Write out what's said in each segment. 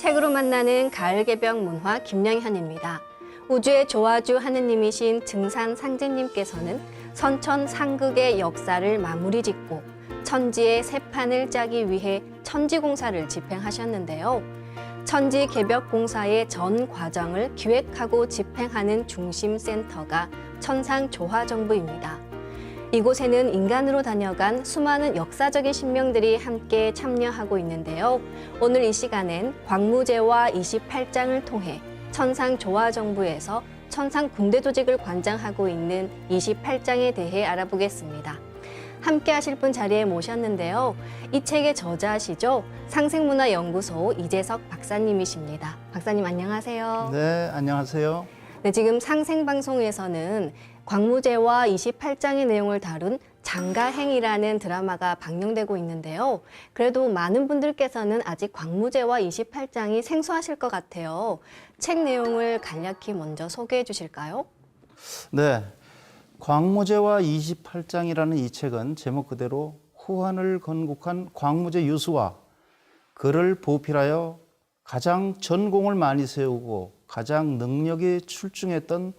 책으로 만나는 가을 개병 문화 김영현입니다. 우주의 조화주 하느님이신 증산 상제님께서는 선천 상극의 역사를 마무리 짓고 천지의 새 판을 짜기 위해 천지공사를 집행하셨는데요. 천지 개벽 공사의 전 과정을 기획하고 집행하는 중심센터가 천상조화정부입니다. 이곳에는 인간으로 다녀간 수많은 역사적인 신명들이 함께 참여하고 있는데요. 오늘 이 시간엔 광무제와 28장을 통해 천상조화정부에서 천상군대조직을 관장하고 있는 28장에 대해 알아보겠습니다. 함께 하실 분 자리에 모셨는데요. 이 책의 저자시죠. 상생문화연구소 이재석 박사님이십니다. 박사님 안녕하세요. 네, 안녕하세요. 네, 지금 상생방송에서는 광무제와 28장의 내용을 다룬 장가행이라는 드라마가 방영되고 있는데요. 그래도 많은 분들께서는 아직 광무제와 28장이 생소하실 것 같아요. 책 내용을 간략히 먼저 소개해 주실까요? 네, 광무제와 28장이라는 이 책은 제목 그대로 후한을 건국한 광무제 유수와 그를 보필하여 가장 전공을 많이 세우고 가장 능력이 출중했던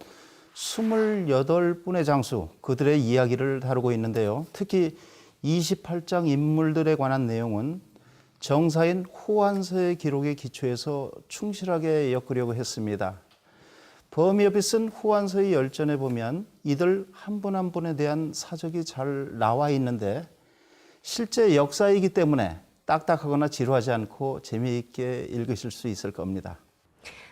28분의 장수, 그들의 이야기를 다루고 있는데요. 특히 28장 인물들에 관한 내용은 정사인 후한서의 기록에 기초해서 충실하게 엮으려고 했습니다. 범이업이 쓴 후한서의 열전에 보면 이들 한 분 한 분에 대한 사적이 잘 나와 있는데 실제 역사이기 때문에 딱딱하거나 지루하지 않고 재미있게 읽으실 수 있을 겁니다.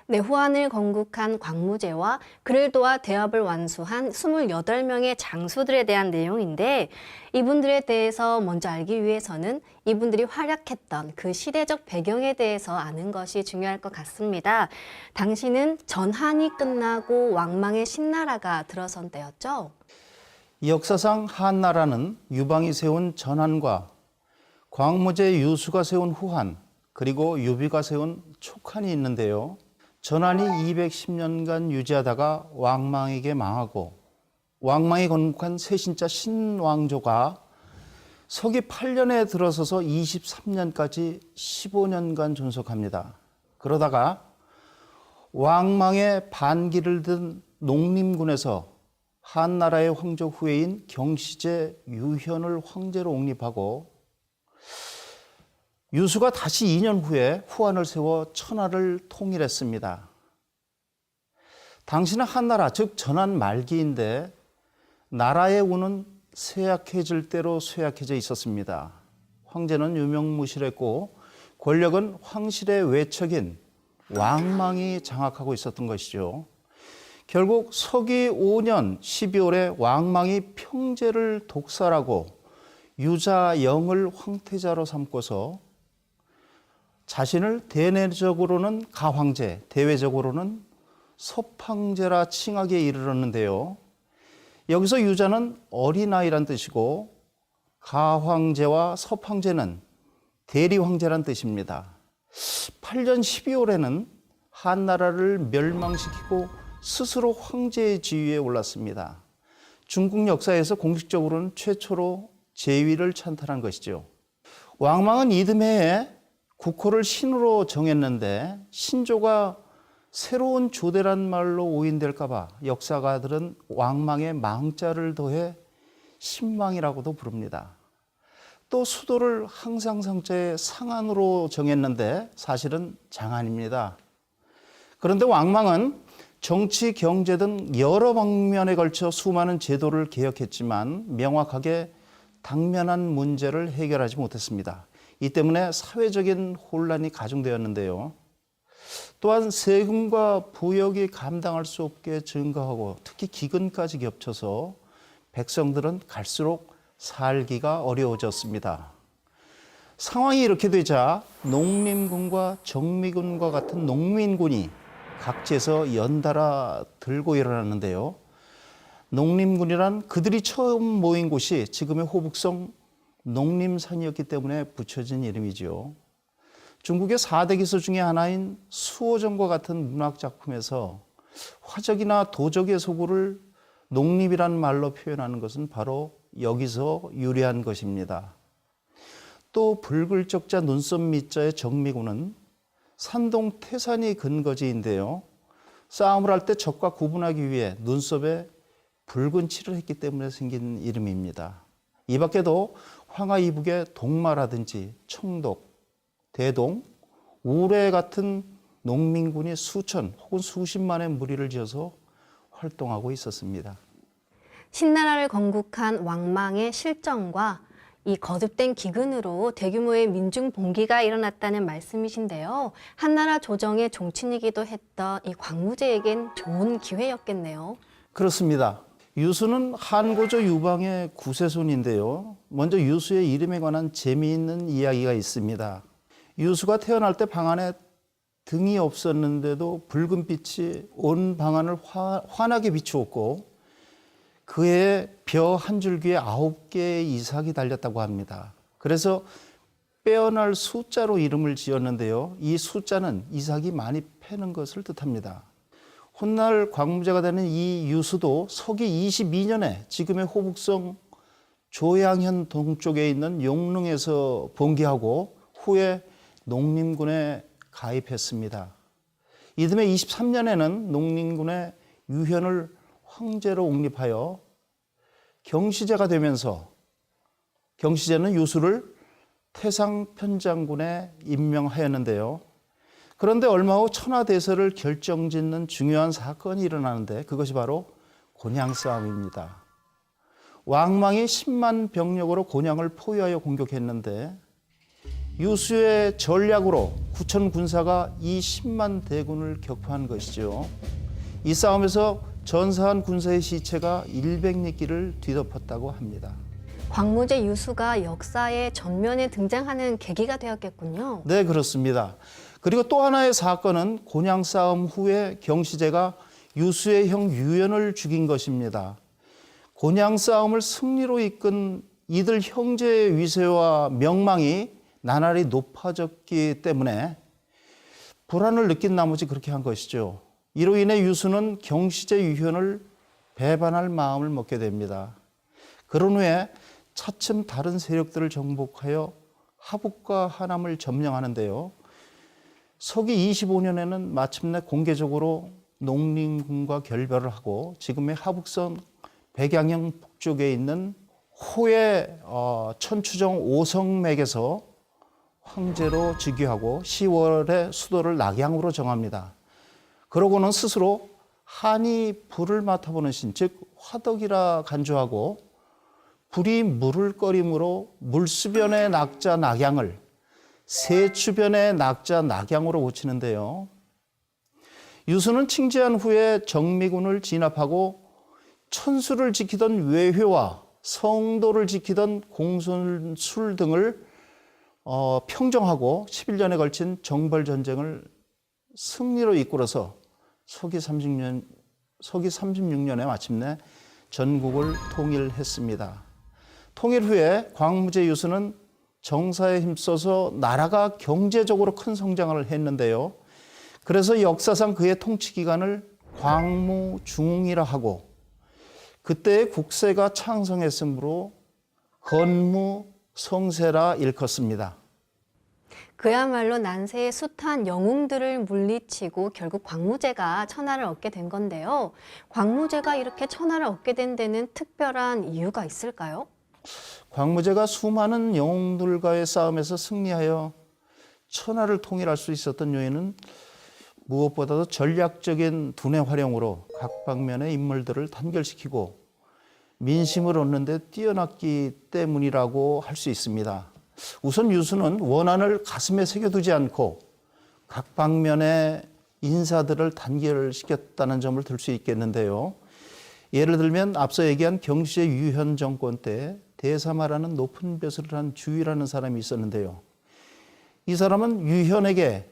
네, 후한을 건국한 광무제와 그를 도와 대업을 완수한 28명의 장수들에 대한 내용인데 이분들에 대해서 먼저 알기 위해서는 이분들이 활약했던 그 시대적 배경에 대해서 아는 것이 중요할 것 같습니다. 당시는 전한이 끝나고 왕망의 신나라가 들어선 때였죠? 역사상 한나라는 유방이 세운 전한과 광무제 유수가 세운 후한, 그리고 유비가 세운 촉한이 있는데요. 전한이 210년간 유지하다가 왕망에게 망하고 왕망이 건국한 세신자 신왕조가 서기 8년에 들어서서 23년까지 15년간 존속합니다. 그러다가 왕망의 반기를 든 농림군에서 한나라의 황조 후예인 경시제 유현을 황제로 옹립하고 유수가 다시 2년 후에 후한을 세워 천하를 통일했습니다. 당시는 한나라, 즉 전한 말기인데 나라의 운은 쇠약해질 대로 쇠약해져 있었습니다. 황제는 유명무실했고 권력은 황실의 외척인 왕망이 장악하고 있었던 것이죠. 결국 서기 5년 12월에 왕망이 평제를 독살하고 유자영을 황태자로 삼고서 자신을 대내적으로는 가황제, 대외적으로는 섭황제라 칭하기에 이르렀는데요. 여기서 유자는 어린아이란 뜻이고 가황제와 섭황제는 대리황제란 뜻입니다. 8년 12월에는 한나라를 멸망시키고 스스로 황제의 지위에 올랐습니다. 중국 역사에서 공식적으로는 최초로 제위를 찬탈한 것이죠. 왕망은 이듬해에 국호를 신으로 정했는데 신조가 새로운 조대란 말로 오인될까 봐 역사가들은 왕망의 망자를 더해 신망이라고도 부릅니다. 또 수도를 항상성자의 상안으로 정했는데 사실은 장안입니다. 그런데 왕망은 정치, 경제 등 여러 방면에 걸쳐 수많은 제도를 개혁했지만 명확하게 당면한 문제를 해결하지 못했습니다. 이 때문에 사회적인 혼란이 가중되었는데요. 또한 세금과 부역이 감당할 수 없게 증가하고 특히 기근까지 겹쳐서 백성들은 갈수록 살기가 어려워졌습니다. 상황이 이렇게 되자 농림군과 정미군과 같은 농민군이 각지에서 연달아 들고 일어났는데요. 농림군이란 그들이 처음 모인 곳이 지금의 호북성 농림산이었기 때문에 붙여진 이름이죠. 중국의 4대 기수 중에 하나인 수호정과 같은 문학작품에서 화적이나 도적의 소굴을 농립이란 말로 표현하는 것은 바로 여기서 유래한 것입니다. 또 붉을적자 눈썹 밑자의 정미군은 산동 태산이 근거지인데요. 싸움을 할 때 적과 구분하기 위해 눈썹에 붉은 칠을 했기 때문에 생긴 이름입니다. 이 밖에도 황하 이북의 동마라든지 청독, 대동, 우레 같은 농민군이 수천 혹은 수십만의 무리를 지어서 활동하고 있었습니다. 신나라를 건국한 왕망의 실정과 이 거듭된 기근으로 대규모의 민중 봉기가 일어났다는 말씀이신데요. 한나라 조정의 종친이기도 했던 이 광무제에겐 좋은 기회였겠네요. 그렇습니다. 유수는 한고조 유방의 구세손인데요. 먼저 유수의 이름에 관한 재미있는 이야기가 있습니다. 유수가 태어날 때 방 안에 등이 없었는데도 붉은 빛이 온 방 안을 환하게 비추었고 그의 벼 한 줄기에 9개의 이삭이 달렸다고 합니다. 그래서 빼어날 숫자로 이름을 지었는데요. 이 숫자는 이삭이 많이 패는 것을 뜻합니다. 훗날 광무제가 되는 이 유수도 서기 22년에 지금의 호북성 조양현 동쪽에 있는 용릉에서 봉기하고 후에 농림군에 가입했습니다. 이듬해 23년에는 농림군의 유현을 황제로 옹립하여 경시제가 되면서 경시제는 유수를 태상편장군에 임명하였는데요. 그런데 얼마 후 천하대서를 결정짓는 중요한 사건이 일어나는데 그것이 바로 곤양싸움입니다. 왕망이 10만 병력으로 곤양을 포위하여 공격했는데 유수의 전략으로 구천 군사가 이 10만 대군을 격파한 것이죠. 이 싸움에서 전사한 군사의 시체가 100리길을 뒤덮었다고 합니다. 광무제 유수가 역사의 전면에 등장하는 계기가 되었겠군요. 네, 그렇습니다. 그리고 또 하나의 사건은 곤양 싸움 후에 경시제가 유수의 형 유연을 죽인 것입니다. 곤양 싸움을 승리로 이끈 이들 형제의 위세와 명망이 나날이 높아졌기 때문에 불안을 느낀 나머지 그렇게 한 것이죠. 이로 인해 유수는 경시제 유현을 배반할 마음을 먹게 됩니다. 그런 후에 차츰 다른 세력들을 정복하여 하북과 하남을 점령하는데요. 서기 25년에는 마침내 공개적으로 농림군과 결별을 하고 지금의 하북선 백양형 북쪽에 있는 호의 천추정 오성맥에서 황제로 즉위하고 10월에 수도를 낙양으로 정합니다. 그러고는 스스로 한이 불을 맡아보는 신, 즉 화덕이라 간주하고 불이 물을 꺼림으로 물수변의 낙자 낙양을 세추변의 낙자 낙양으로 고치는데요. 유수는 칭제한 후에 정미군을 진압하고 천수를 지키던 외회와 성도를 지키던 공손술 등을 평정하고 11년에 걸친 정벌전쟁을 승리로 이끌어서 서기 36년에 마침내 전국을 통일했습니다. 통일 후에 광무제 유수는 정사에 힘써서 나라가 경제적으로 큰 성장을 했는데요. 그래서 역사상 그의 통치 기간을 광무중이라 하고 그때의 국세가 창성했으므로 건무성세라 일컫습니다. 그야말로 난세의 숱한 영웅들을 물리치고 결국 광무제가 천하를 얻게 된 건데요. 광무제가 이렇게 천하를 얻게 된 데는 특별한 이유가 있을까요? 광무제가 수많은 영웅들과의 싸움에서 승리하여 천하를 통일할 수 있었던 요인은 무엇보다도 전략적인 두뇌 활용으로 각 방면의 인물들을 단결시키고 민심을 얻는 데 뛰어났기 때문이라고 할 수 있습니다. 우선 유수는 원한을 가슴에 새겨두지 않고 각 방면의 인사들을 단결시켰다는 점을 들 수 있겠는데요. 예를 들면 앞서 얘기한 경시의 유현 정권 때 대사마라는 높은 벼슬을 한 주위라는 사람이 있었는데요. 이 사람은 유현에게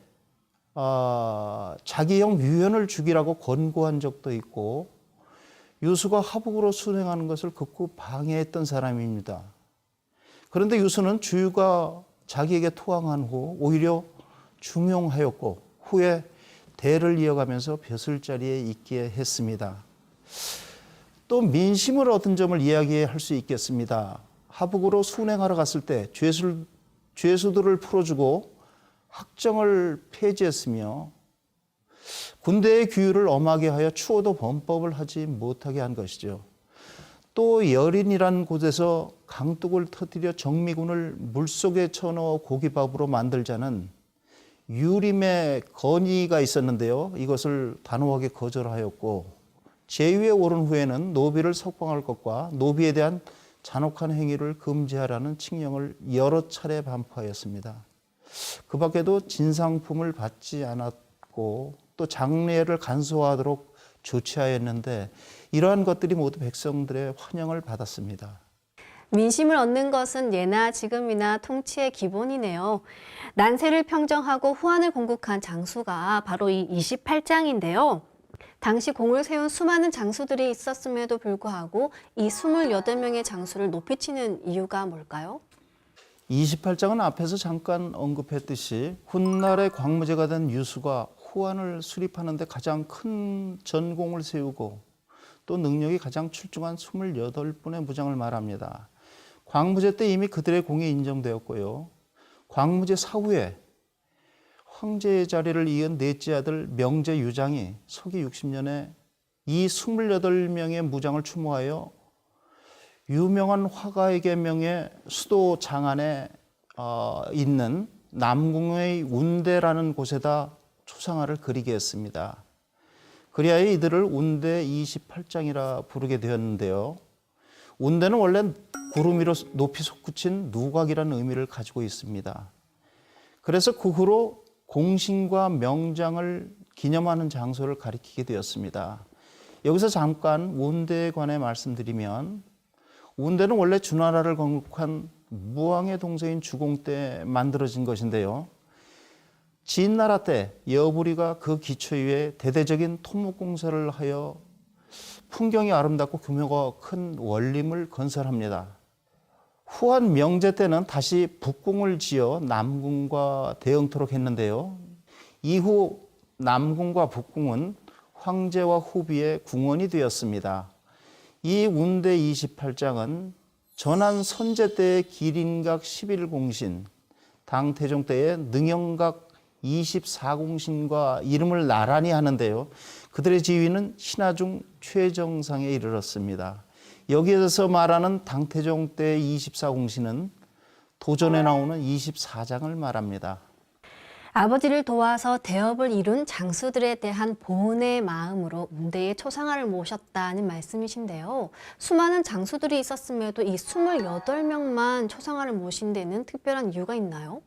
자기 형 유현을 죽이라고 권고한 적도 있고 유수가 하북으로 순행하는 것을 극구 방해했던 사람입니다. 그런데 유수는 주유가 자기에게 투항한 후 오히려 중용하였고 후에 대를 이어가면서 벼슬자리에 있게 했습니다. 또 민심을 얻은 점을 이야기할 수 있겠습니다. 하북으로 순행하러 갔을 때 죄수들을 풀어주고 학정을 폐지했으며 군대의 규율을 엄하게 하여 추호도 범법을 하지 못하게 한 것이죠. 또 여린이란 곳에서 강둑을 터뜨려 정미군을 물속에 쳐넣어 고기밥으로 만들자는 유림의 건의가 있었는데요. 이것을 단호하게 거절하였고 제위에 오른 후에는 노비를 석방할 것과 노비에 대한 잔혹한 행위를 금지하라는 칙령을 여러 차례 반포하였습니다. 그 밖에도 진상품을 받지 않았고 또 장례를 간소화하도록 조치하였는데 이러한 것들이 모두 백성들의 환영을 받았습니다. 민심을 얻는 것은 예나 지금이나 통치의 기본이네요. 난세를 평정하고 후한을 건국한 장수가 바로 이 28장인데요. 당시 공을 세운 수많은 장수들이 있었음에도 불구하고 이 28명의 장수를 높이치는 이유가 뭘까요? 28장은 앞에서 잠깐 언급했듯이 훗날의 광무제가 된 유수가 후한을 수립하는 데 가장 큰 전공을 세우고 또 능력이 가장 출중한 28분의 무장을 말합니다. 광무제 때 이미 그들의 공이 인정되었고요. 광무제 사후에 황제의 자리를 이은 넷째 아들 명제 유장이 서기 60년에 이 28명의 무장을 추모하여 유명한 화가에게 명예 수도 장안에 있는 남궁의 운대라는 곳에다 초상화를 그리게 했습니다. 그리하여 이들을 운대 28장이라 부르게 되었는데요. 운대는 원래 구름 위로 높이 솟구친 누각이라는 의미를 가지고 있습니다. 그래서 그 후로 공신과 명장을 기념하는 장소를 가리키게 되었습니다. 여기서 잠깐 운대에 관해 말씀드리면 운대는 원래 주나라를 건국한 무왕의 동생인 주공 때 만들어진 것인데요. 진나라 때 여부리가 그 기초 위에 대대적인 토목공사를 하여 풍경이 아름답고 규모가 큰 원림을 건설합니다. 후한 명제 때는 다시 북궁을 지어 남궁과 대응토록 했는데요. 이후 남궁과 북궁은 황제와 후비의 궁원이 되었습니다. 이 운대 28장은 전한 선제 때의 기린각 11공신, 당태종 때의 능영각 24공신과 이름을 나란히 하는데요. 그들의 지위는 신하 중 최정상에 이르렀습니다. 여기에서 말하는 당태종 때 24공신은 도전에 나오는 24장을 말합니다. 아버지를 도와서 대업을 이룬 장수들에 대한 보온의 마음으로 운대에 초상화를 모셨다는 말씀이신데요. 수많은 장수들이 있었음에도 이 28명만 초상화를 모신 데는 특별한 이유가 있나요?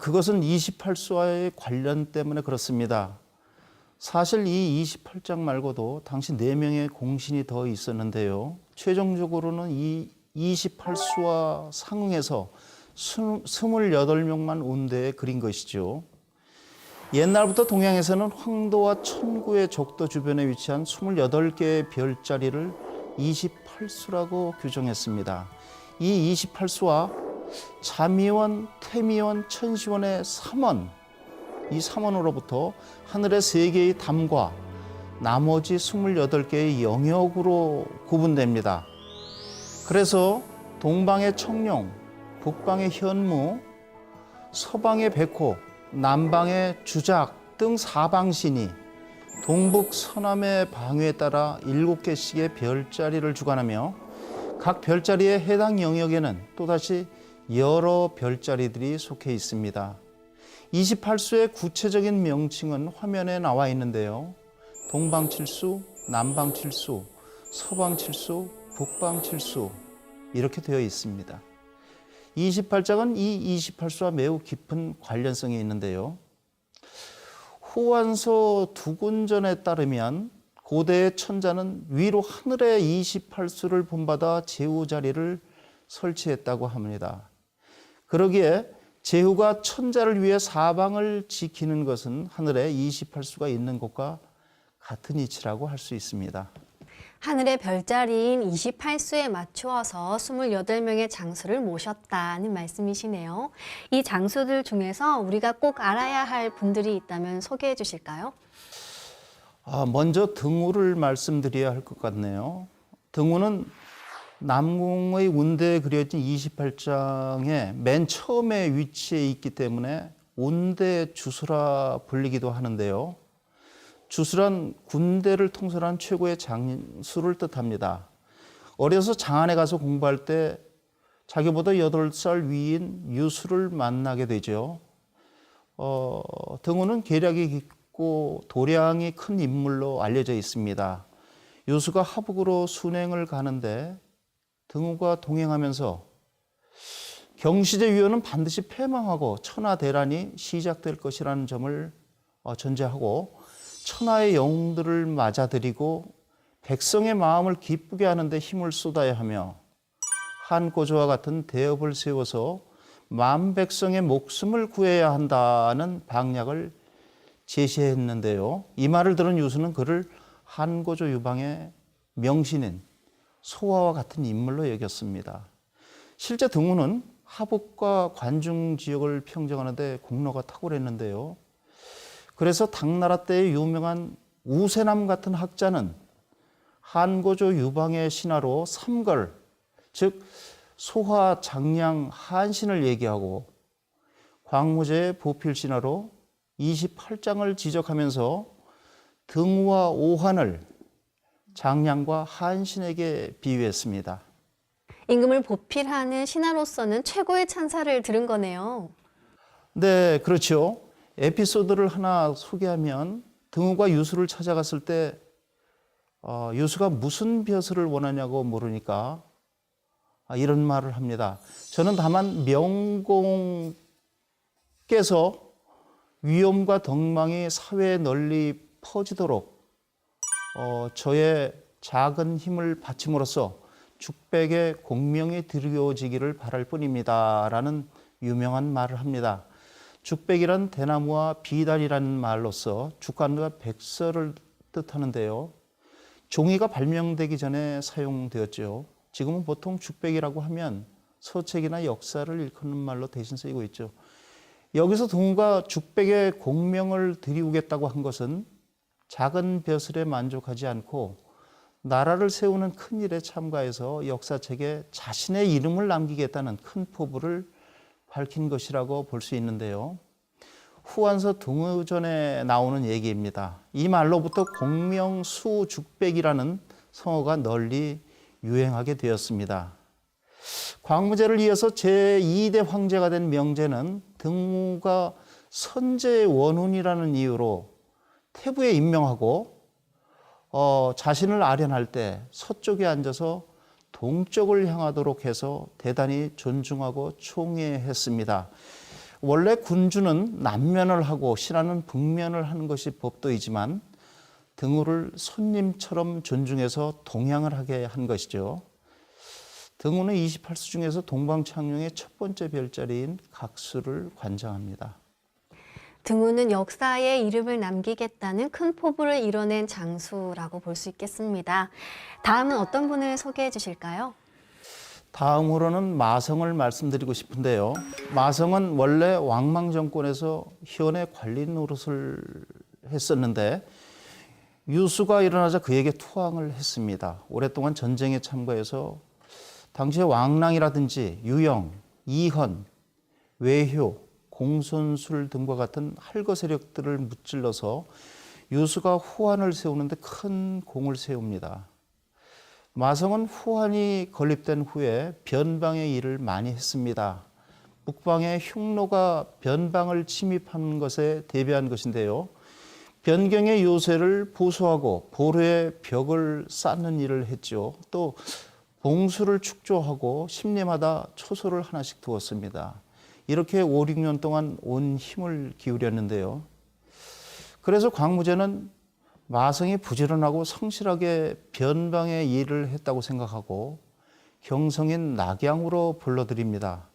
그것은 28수와의 관련 때문에 그렇습니다. 사실 이 28장 말고도 당시 4명의 공신이 더 있었는데요. 최종적으로는 이 28수와 상응해서 28명만 운대에 그린 것이죠. 옛날부터 동양에서는 황도와 천구의 족도 주변에 위치한 28개의 별자리를 28수라고 규정했습니다. 이 28수와 자미원, 태미원, 천시원의 3원, 이 3원으로부터 하늘의 3개의 담과 나머지 28개의 영역으로 구분됩니다. 그래서 동방의 청룡, 북방의 현무, 서방의 백호, 남방의 주작 등 사방신이 동북 서남의 방위에 따라 7개씩의 별자리를 주관하며 각 별자리의 해당 영역에는 또다시 여러 별자리들이 속해 있습니다. 28수의 구체적인 명칭은 화면에 나와 있는데요. 동방칠수, 남방칠수, 서방칠수, 북방칠수 이렇게 되어 있습니다. 28장은 이 28수와 매우 깊은 관련성이 있는데요. 후한서 두군전에 따르면 고대의 천자는 위로 하늘에 28수를 본받아 제후 자리를 설치했다고 합니다. 그러기에 제후가 천자를 위해 사방을 지키는 것은 하늘에 28수가 있는 곳과 같은 이치라고 할 수 있습니다. 하늘의 별자리인 28수에 맞추어서 28명의 장수를 모셨다는 말씀이시네요. 이 장수들 중에서 우리가 꼭 알아야 할 분들이 있다면 소개해 주실까요? 먼저 등우를 말씀드려야 할 것 같네요. 등우는 남궁의 운대에 그려진 28장의 맨 처음에 위치해 있기 때문에 온대 주수라 불리기도 하는데요. 주수란 군대를 통솔한 최고의 장수를 뜻합니다. 어려서 장안에 가서 공부할 때 자기보다 8살 위인 유수를 만나게 되죠. 등호는 계략이 깊고 도량이 큰 인물로 알려져 있습니다. 유수가 하북으로 순행을 가는데 등호가 동행하면서 경시제 위원은 반드시 패망하고 천하대란이 시작될 것이라는 점을 전제하고 천하의 영웅들을 맞아들이고 백성의 마음을 기쁘게 하는 데 힘을 쏟아야 하며 한고조와 같은 대업을 세워서 만백성의 목숨을 구해야 한다는 방략을 제시했는데요. 이 말을 들은 유수는 그를 한고조 유방의 명신인 소화와 같은 인물로 여겼습니다. 실제 등호는 하북과 관중 지역을 평정하는 데 공로가 탁월했는데요. 그래서 당나라 때의 유명한 우세남 같은 학자는 한고조 유방의 신하로 삼걸, 즉 소화, 장량, 한신을 얘기하고 광무제의 보필신하로 28장을 지적하면서 등우와 오한을 장량과 한신에게 비유했습니다. 임금을 보필하는 신하로서는 최고의 찬사를 들은 거네요. 네, 그렇죠. 에피소드를 하나 소개하면 등우가 유수를 찾아갔을 때 유수가 무슨 벼슬을 원하냐고 물으니까 이런 말을 합니다. 저는 다만 명공께서 위엄과 덕망이 사회에 널리 퍼지도록 저의 작은 힘을 바침으로써 죽백의 공명이 드리워지기를 바랄 뿐입니다. 라는 유명한 말을 합니다. 죽백이란 대나무와 비단이라는 말로서 죽간과 백설을 뜻하는데요. 종이가 발명되기 전에 사용되었죠. 지금은 보통 죽백이라고 하면 서책이나 역사를 일컫는 말로 대신 쓰이고 있죠. 여기서 등호가 죽백의 공명을 드리우겠다고 한 것은 작은 벼슬에 만족하지 않고 나라를 세우는 큰 일에 참가해서 역사책에 자신의 이름을 남기겠다는 큰 포부를 밝힌 것이라고 볼 수 있는데요. 후한서 등호전에 나오는 얘기입니다. 이 말로부터 공명수죽백이라는 성어가 널리 유행하게 되었습니다. 광무제를 이어서 제2대 황제가 된 명제는 등호가 선제의 원훈이라는 이유로 태부에 임명하고 자신을 아련할 때 서쪽에 앉아서 동쪽을 향하도록 해서 대단히 존중하고 총애했습니다. 원래 군주는 남면을 하고 신하는 북면을 하는 것이 법도이지만 등호를 손님처럼 존중해서 동양을 하게 한 것이죠. 등호는 28수 중에서 동방창룡의 첫 번째 별자리인 각수를 관장합니다. 등호는 역사에 이름을 남기겠다는 큰 포부를 이뤄낸 장수라고 볼 수 있겠습니다. 다음은 어떤 분을 소개해 주실까요? 다음으로는 마성을 말씀드리고 싶은데요. 마성은 원래 왕망 정권에서 현의 관리 노릇을 했었는데 유수가 일어나자 그에게 투항을 했습니다. 오랫동안 전쟁에 참가해서 당시에 왕랑이라든지 유영, 이헌, 외효, 공손술 등과 같은 할거 세력들을 무찔러서 유수가 후한을 세우는데 큰 공을 세웁니다. 마성은 후한이 건립된 후에 변방의 일을 많이 했습니다. 북방의 흉노가 변방을 침입한 것에 대비한 것인데요. 변경의 요새를 보수하고 보루의 벽을 쌓는 일을 했죠. 또 봉수를 축조하고 십리마다 초소를 하나씩 두었습니다. 이렇게 5, 6년 동안 온 힘을 기울였는데요. 그래서 광무제는 마성이 부지런하고 성실하게 변방의 일을 했다고 생각하고 경성인 낙양으로 불러들입니다.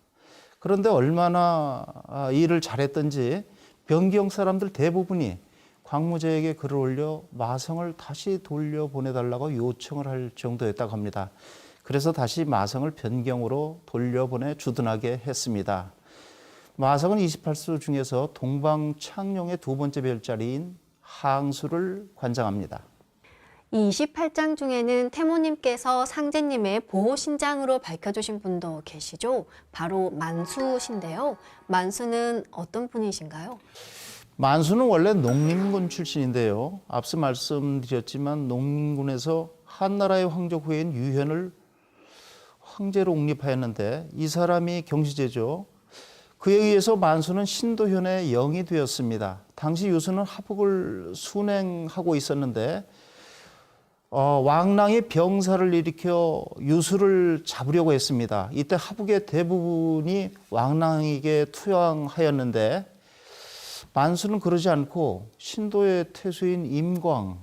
그런데 얼마나 일을 잘했던지 변경 사람들 대부분이 광무제에게 글을 올려 마성을 다시 돌려보내달라고 요청을 할 정도였다고 합니다. 그래서 다시 마성을 변경으로 돌려보내 주둔하게 했습니다. 마성은 28수 중에서 동방창룡의 두 번째 별자리인 항수를 관장합니다. 이 28장 중에는 태모님께서 상제님의 보호신장으로 밝혀주신 분도 계시죠. 바로 만수신데요. 만수는 어떤 분이신가요? 만수는 원래 농민군 출신인데요. 앞서 말씀드렸지만 농민군에서 한나라의 황족 후예인 유현을 황제로 옹립하였는데 이 사람이 경시제죠. 그에 의해서 만수는 신도현의 영이 되었습니다. 당시 유수는 하북을 순행하고 있었는데 왕랑이 병사를 일으켜 유수를 잡으려고 했습니다. 이때 하북의 대부분이 왕랑에게 투항하였는데 만수는 그러지 않고 신도의 태수인 임광,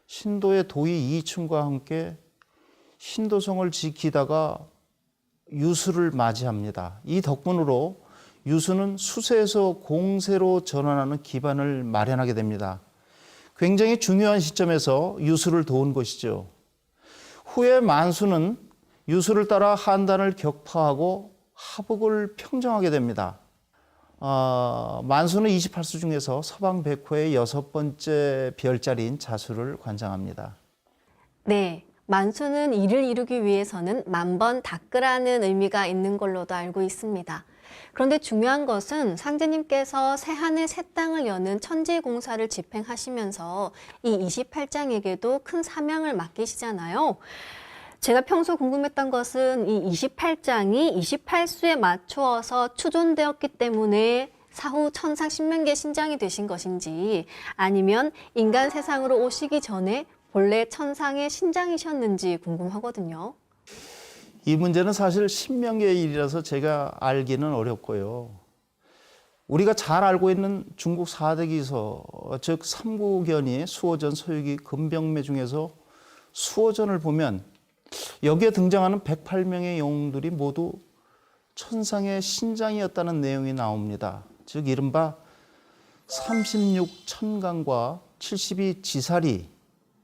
신도의 도의 이충과 함께 신도성을 지키다가 유수를 맞이합니다. 이 덕분으로 유수는 수세에서 공세로 전환하는 기반을 마련하게 됩니다. 굉장히 중요한 시점에서 유수를 도운 것이죠. 후에 만수는 유수를 따라 한단을 격파하고 하북을 평정하게 됩니다. 만수는 28수 중에서 서방 백호의 6번째 별자리인 자수를 관장합니다. 네, 만수는 이를 이루기 위해서는 만번 닦으라는 의미가 있는 걸로도 알고 있습니다. 그런데 중요한 것은 상제님께서 새하늘 새 땅을 여는 천지공사를 집행하시면서 이 28장에게도 큰 사명을 맡기시잖아요. 제가 평소 궁금했던 것은 이 28장이 28수에 맞추어서 추존되었기 때문에 사후 천상 신명계 신장이 되신 것인지 아니면 인간 세상으로 오시기 전에 본래 천상의 신장이셨는지 궁금하거든요. 이 문제는 사실 신명계의 일이라서 제가 알기는 어렵고요. 우리가 잘 알고 있는 중국 4대 기서, 즉 삼국연의, 수호전, 서유기, 금병매 중에서 수호전을 보면 여기에 등장하는 108명의 영웅들이 모두 천상의 신장이었다는 내용이 나옵니다. 즉 이른바 36천강과 72지살이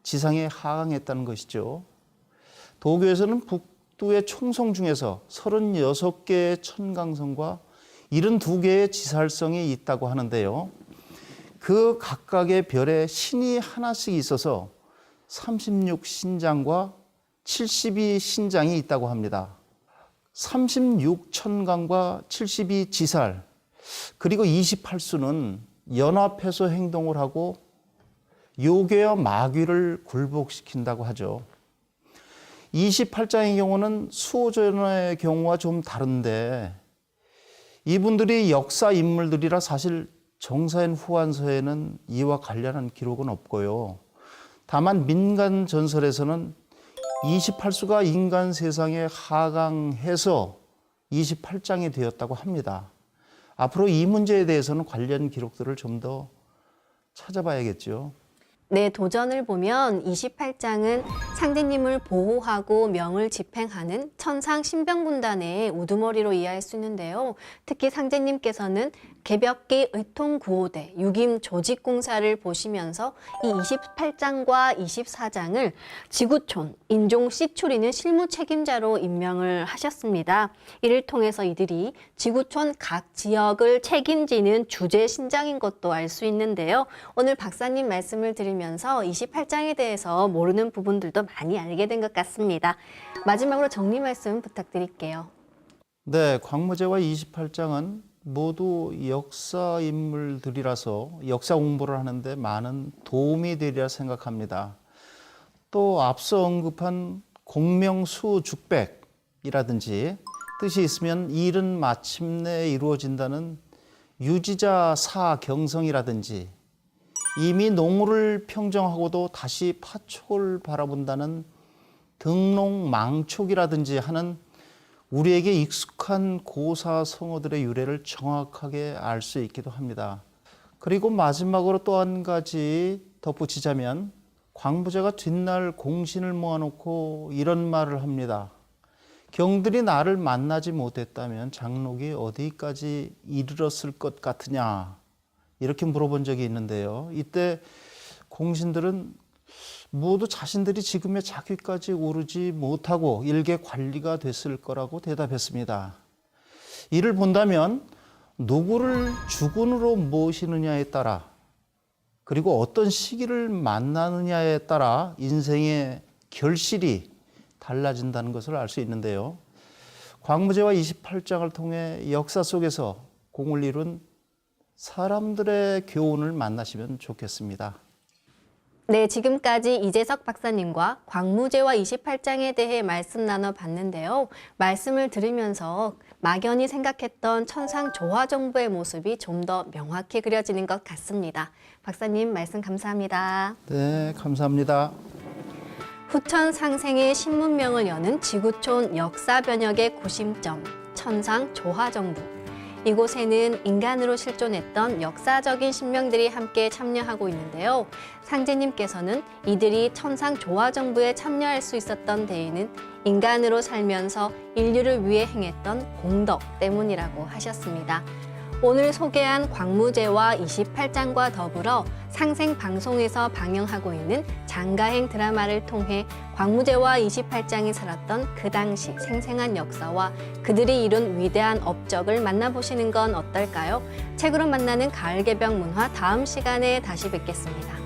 지상에 하강했다는 것이죠. 도교에서는 북두의 총성 중에서 36개의 천강성과 72개의 지살성이 있다고 하는데요. 그 각각의 별에 신이 하나씩 있어서 36신장과 72신장이 있다고 합니다. 36천강과 72지살 그리고 28수는 연합해서 행동을 하고 요괴와 마귀를 굴복시킨다고 하죠. 28장의 경우는 수호전의 경우와 좀 다른데 이분들이 역사 인물들이라 사실 정사인 후한서에는 이와 관련한 기록은 없고요. 다만 민간 전설에서는 28수가 인간 세상에 하강해서 28장이 되었다고 합니다. 앞으로 이 문제에 대해서는 관련 기록들을 좀 더 찾아봐야겠죠. 네, 도전을 보면 28장은 상제님을 보호하고 명을 집행하는 천상 신병군단의 우두머리로 이해할 수 있는데요. 특히 상제님께서는 개벽기 의통구호대 유김 조직공사를 보시면서 이 28장과 24장을 지구촌 인종 씨추리는 실무 책임자로 임명을 하셨습니다. 이를 통해서 이들이 지구촌 각 지역을 책임지는 주재 신장인 것도 알 수 있는데요. 오늘 박사님 말씀을 들으면서 28장에 대해서 모르는 부분들도 많이 알게 된 것 같습니다. 마지막으로 정리 말씀 부탁드릴게요. 네, 광무제와 28장은 모두 역사 인물들이라서 역사 공부를 하는데 많은 도움이 되리라 생각합니다. 또 앞서 언급한 공명수죽백이라든지 뜻이 있으면 일은 마침내 이루어진다는 유지자 사경성이라든지 이미 농우를 평정하고도 다시 파촉을 바라본다는 등농망촉이라든지 하는 우리에게 익숙한 고사성어들의 유래를 정확하게 알 수 있기도 합니다. 그리고 마지막으로 또 한 가지 덧붙이자면 광부제가 뒷날 공신을 모아놓고 이런 말을 합니다. 경들이 나를 만나지 못했다면 장록이 어디까지 이르렀을 것 같으냐 이렇게 물어본 적이 있는데요. 이때 공신들은 모두 자신들이 지금의 자기까지 오르지 못하고 일개 관리가 됐을 거라고 대답했습니다. 이를 본다면 누구를 주군으로 모시느냐에 따라 그리고 어떤 시기를 만나느냐에 따라 인생의 결실이 달라진다는 것을 알 수 있는데요. 광무제와 28장을 통해 역사 속에서 공을 이룬 사람들의 교훈을 만나시면 좋겠습니다. 네, 지금까지 이재석 박사님과 광무제와 28장에 대해 말씀 나눠봤는데요. 말씀을 들으면서 막연히 생각했던 천상 조화정부의 모습이 좀 더 명확히 그려지는 것 같습니다. 박사님, 말씀 감사합니다. 네, 감사합니다. 후천 상생의 신문명을 여는 지구촌 역사 변혁의 구심점, 천상 조화정부. 이곳에는 인간으로 실존했던 역사적인 신명들이 함께 참여하고 있는데요. 상제님께서는 이들이 천상 조화정부에 참여할 수 있었던 데에는 인간으로 살면서 인류를 위해 행했던 공덕 때문이라고 하셨습니다. 오늘 소개한 광무제와 28장과 더불어 상생방송에서 방영하고 있는 장가행 드라마를 통해 광무제와 28장이 살았던 그 당시 생생한 역사와 그들이 이룬 위대한 업적을 만나보시는 건 어떨까요? 책으로 만나는 가을 개병 문화 다음 시간에 다시 뵙겠습니다.